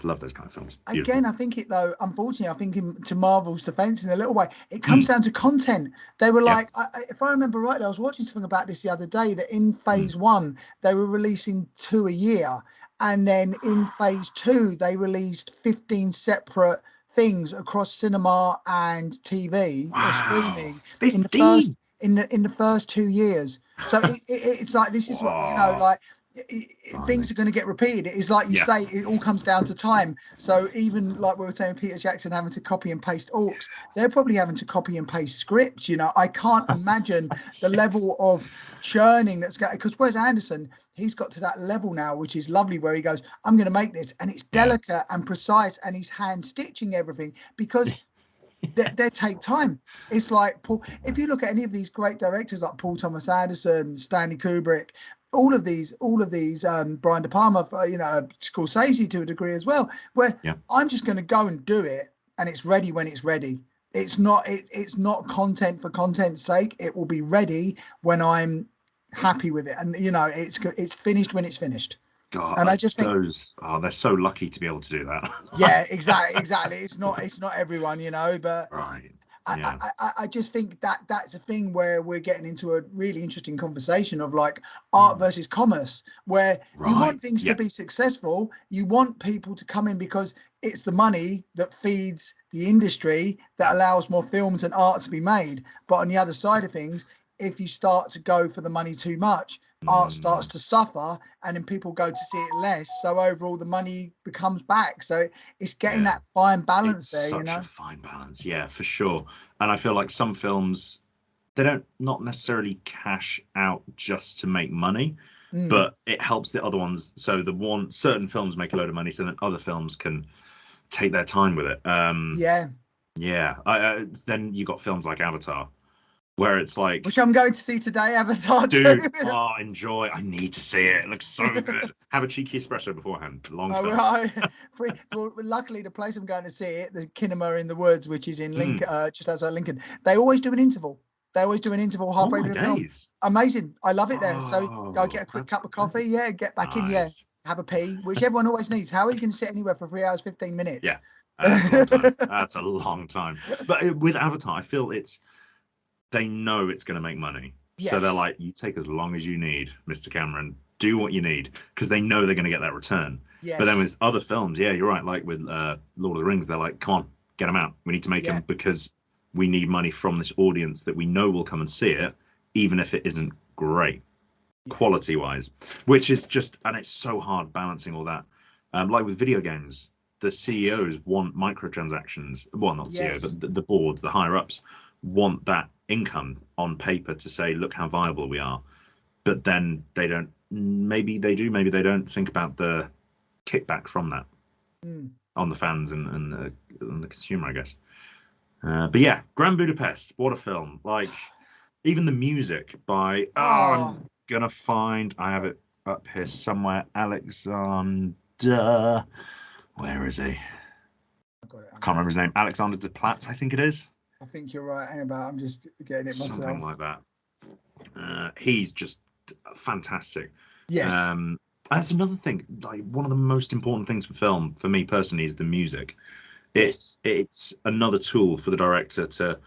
love those kind of films. Beautiful. Again, I think it though. Unfortunately, I think to Marvel's defense, in a little way, it comes down to content. They were like, if I remember rightly, I was watching something about this the other day. That in phase one, they were releasing 2 a year, and then in phase 2, they released 15 separate things across cinema and TV or streaming 15? in the first 2 years. So it's like, this is what, you know, like. Things are going to get repeated. It's like you say, it all comes down to time. So even like we were saying, Peter Jackson having to copy and paste orcs, they're probably having to copy and paste scripts. You know, I can't imagine the level of churning that's going, because Wes Anderson, he's got to that level now, which is lovely, where he goes, I'm going to make this, and it's delicate and precise, and he's hand stitching everything, because they take time. It's like Paul, if you look at any of these great directors like Paul Thomas Anderson, Stanley Kubrick, all of these Brian De Palma, you know, Scorsese to a degree as well, where I'm just going to go and do it, and it's ready when it's ready. It's not content for content's sake. It will be ready when I'm happy with it, and you know, it's finished when it's finished. God, and I just think they're so lucky to be able to do that. Yeah, exactly. It's not everyone, you know, but right. Yeah. I just think that's a thing where we're getting into a really interesting conversation of like art versus commerce, where you want things to be successful. You want people to come in because it's the money that feeds the industry that allows more films and art to be made. But on the other side of things, if you start to go for the money too much, art starts to suffer, and then people go to see it less. So overall, the money becomes back. So it's getting that fine balance there, you know? Such a fine balance, yeah, for sure. And I feel like some films, they don't not necessarily cash out just to make money, but it helps the other ones. So certain films make a load of money, so then other films can take their time with it. Then you got films like Avatar, where it's like, which I'm going to see today, Avatar 2. Dude, enjoy. I need to see it. It looks so good. Have a cheeky espresso beforehand. Long film. Well, luckily, the place I'm going to see it, the Kinema in the Woods, which is in Lincoln, just outside Lincoln, they always do an interval. They always do an interval halfway through the film. Amazing. I love it there. So go get a quick cup of coffee. Yeah, get back in. Yeah, have a pee, which everyone always needs. How are you going to sit anywhere for 3 hours, 15 minutes? Yeah, that's a long time. That's a long time. But with Avatar, I feel they know it's going to make money. So they're like, you take as long as you need, Mr. Cameron. Do what you need, because they know they're going to get that return. Yes. But then with other films, you're right. Like with Lord of the Rings, they're like, come on, get them out. We need to make them because we need money from this audience that we know will come and see it, even if it isn't great quality-wise. Which is just, and it's so hard balancing all that. Like with video games, the CEOs want microtransactions. Well, not CEO, but the boards, the higher-ups want that income on paper to say, look how viable we are. But then they don't, maybe they do, maybe they don't think about the kickback from that on the fans and the consumer, I guess. But yeah, Grand Budapest, what a film. Like, even the music by, I'm gonna find, I have it up here somewhere, Alexander, where is he? I can't remember his name. Alexander Desplat, I think it is. I think you're right. Hang about, I'm just getting it myself. Something like that. He's just fantastic. Yes. That's another thing. Like, one of the most important things for film, for me personally, is the music. It's another tool for the director to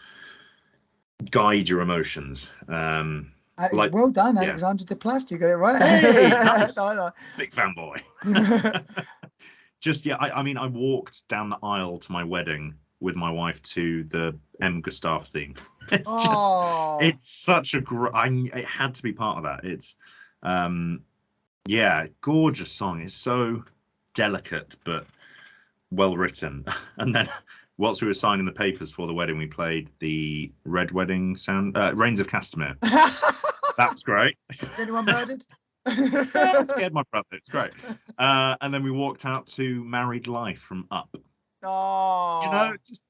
guide your emotions. Well done, Alexander Desplat. You got it right. Hey, nice. Big fanboy. I mean, I walked down the aisle to my wedding with my wife to the M. Gustav theme. It's such a it had to be part of that. It's gorgeous song. It's so delicate but well written. And then whilst we were signing the papers for the wedding, we played the Red Wedding sound, Rains of Castamere. That was great. Was anyone murdered? Scared my brother. It's great. And then we walked out to Married Life from Up. Oh, Just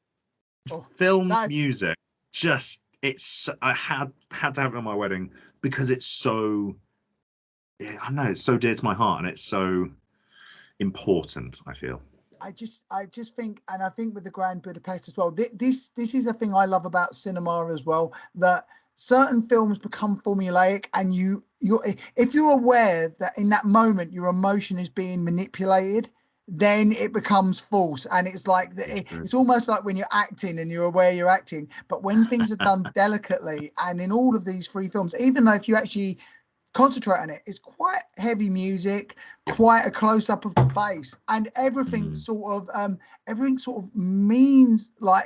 oh film that music. Just I had to have it on my wedding because it's so. Yeah, I know it's so dear to my heart, and it's so important. I feel. I just think, and I think with the Grand Budapest as well, this is a thing I love about cinema as well, that certain films become formulaic, and if you're aware that in that moment your emotion is being manipulated, then it becomes false. And it's like it's almost like when you're acting and you're aware you're acting, but when things are done delicately, and in all of these three films, even though if you actually concentrate on it, it's quite heavy music, quite a close-up of the face, and everything sort of means like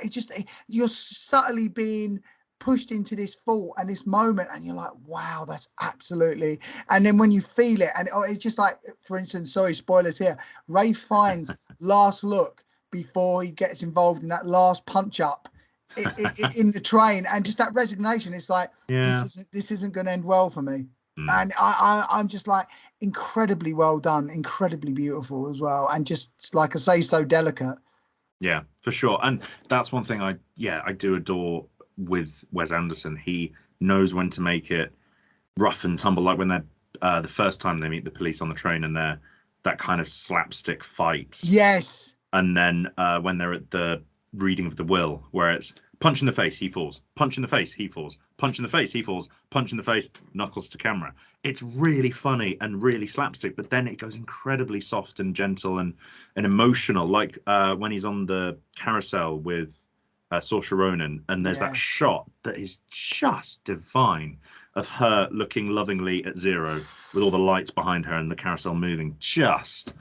you're subtly being pushed into this thought and this moment, and you're like, wow, that's absolutely. And then when you feel it, and it's just like, for instance, sorry, spoilers here, Ray Fiennes' last look before he gets involved in that last punch up in the train, and just that resignation, it's like, this isn't going to end well for me. And I'm just like, incredibly well done, incredibly beautiful as well, and just like I say, so delicate. Yeah, for sure. And that's one thing I do adore with Wes Anderson. He knows when to make it rough and tumble, like when they're the first time they meet the police on the train, and they're that kind of slapstick fight. Yes. And then when they're at the reading of the will, where it's punch in the face, he falls, punch in the face, he falls, punch in the face, he falls, punch in the face, knuckles to camera. It's really funny and really slapstick, but then it goes incredibly soft and gentle and emotional, like when he's on the carousel with Saoirse Ronan, and there's that shot that is just divine of her looking lovingly at Zero with all the lights behind her and the carousel moving. Just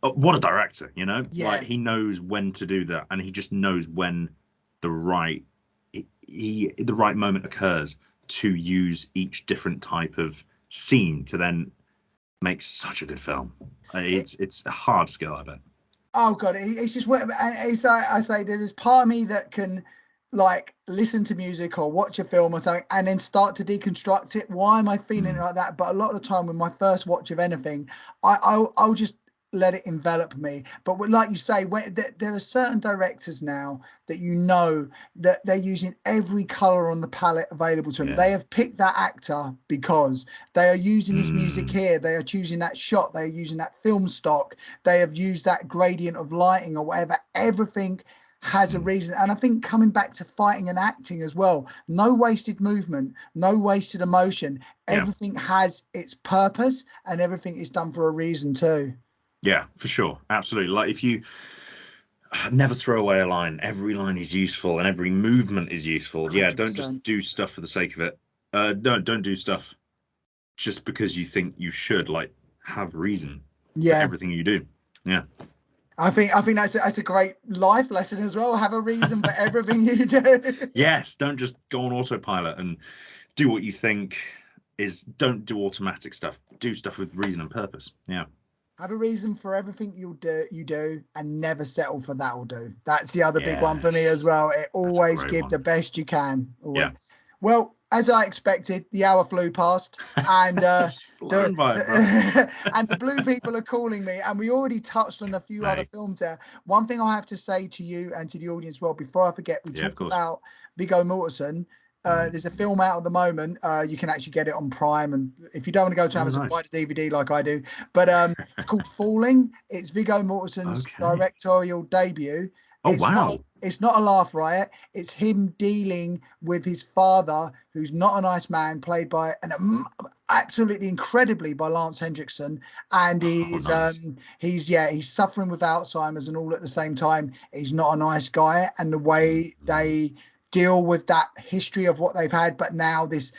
what a director, like he knows when to do that, and he just knows when the right the right moment occurs to use each different type of scene to then make such a good film. It's a hard skill, I bet. Oh god, it's just and it's like I say, there's part of me that can like listen to music or watch a film or something and then start to deconstruct it. Why am I feeling like that? But a lot of the time with my first watch of anything, I'll just let it envelop me. But like you say, when there are certain directors now that that they're using every color on the palette available to them. They have picked that actor because they are using this music here, they are choosing that shot, they are using that film stock, they have used that gradient of lighting or whatever. Everything has a reason. And I think coming back to fighting and acting as well, no wasted movement, no wasted emotion. Everything has its purpose, and everything is done for a reason too. Yeah, for sure. Absolutely. Like if you never throw away a line, every line is useful and every movement is useful. 100%. Yeah, don't just do stuff for the sake of it. No, don't do stuff just because you think you should. Like, have reason for everything you do. Yeah. I think that's a great life lesson as well. Have a reason for everything you do. Yes, don't just go on autopilot and do what you think don't do automatic stuff. Do stuff with reason and purpose. Yeah. Have a reason for everything you do, and never settle for that'll do. That's the other big one for me as well. It always give the best you can. Always. Yeah. Well, as I expected, the hour flew past, and and the blue people are calling me, and we already touched on a few other films there. One thing I have to say to you and to the audience, well, before I forget, we talked about Viggo Mortensen. There's a film out at the moment. You can actually get it on Prime, and if you don't want to go to Amazon, buy the DVD like I do. But it's called Falling. It's Viggo Mortensen's directorial debut. It's not a laugh riot. It's him dealing with his father, who's not a nice man, played by absolutely incredibly by Lance Hendrickson, and he's suffering with Alzheimer's and all at the same time. He's not a nice guy, and the way they deal with that history of what they've had, but now this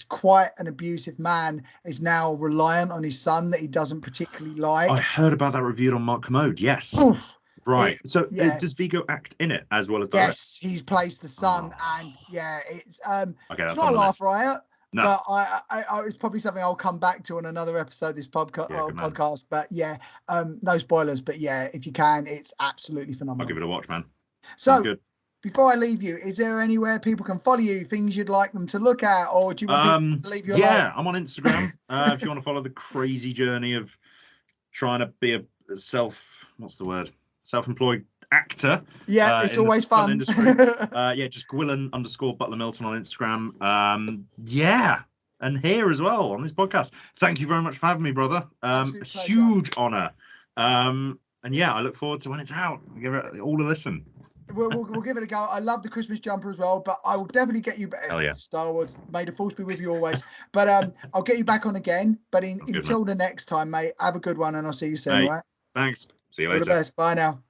quite an abusive man is now reliant on his son that he doesn't particularly like. I heard about that reviewed on Mark Commode. Yes. Oof. Right. Does Viggo act in it as well as direct? Yes, he plays the son, and it's not a laugh riot. No. But I it's probably something I'll come back to on another episode of this podcast. But no spoilers. But if you can, it's absolutely phenomenal. I'll give it a watch, man. So before I leave you, is there anywhere people can follow you, things you'd like them to look at, or do you want people to leave you alone? Yeah, I'm on Instagram. If you want to follow the crazy journey of trying to be a self-employed actor. Yeah, it's in the always film fun. industry. Yeah, just Gwillan _ Butler Milton on Instagram. Yeah, and here as well on this podcast. Thank you very much for having me, brother. Absolute pleasure. Huge honor. And yeah, I look forward to when it's out. Give it all a listen. We'll give it a go. I love the Christmas jumper as well, but I will definitely get you back. Hell yeah. Star Wars, may the force be with you always. But I'll get you back on again. But until the next time, mate, have a good one, and I'll see you soon. All right. Thanks. See you All later. the best. Bye now.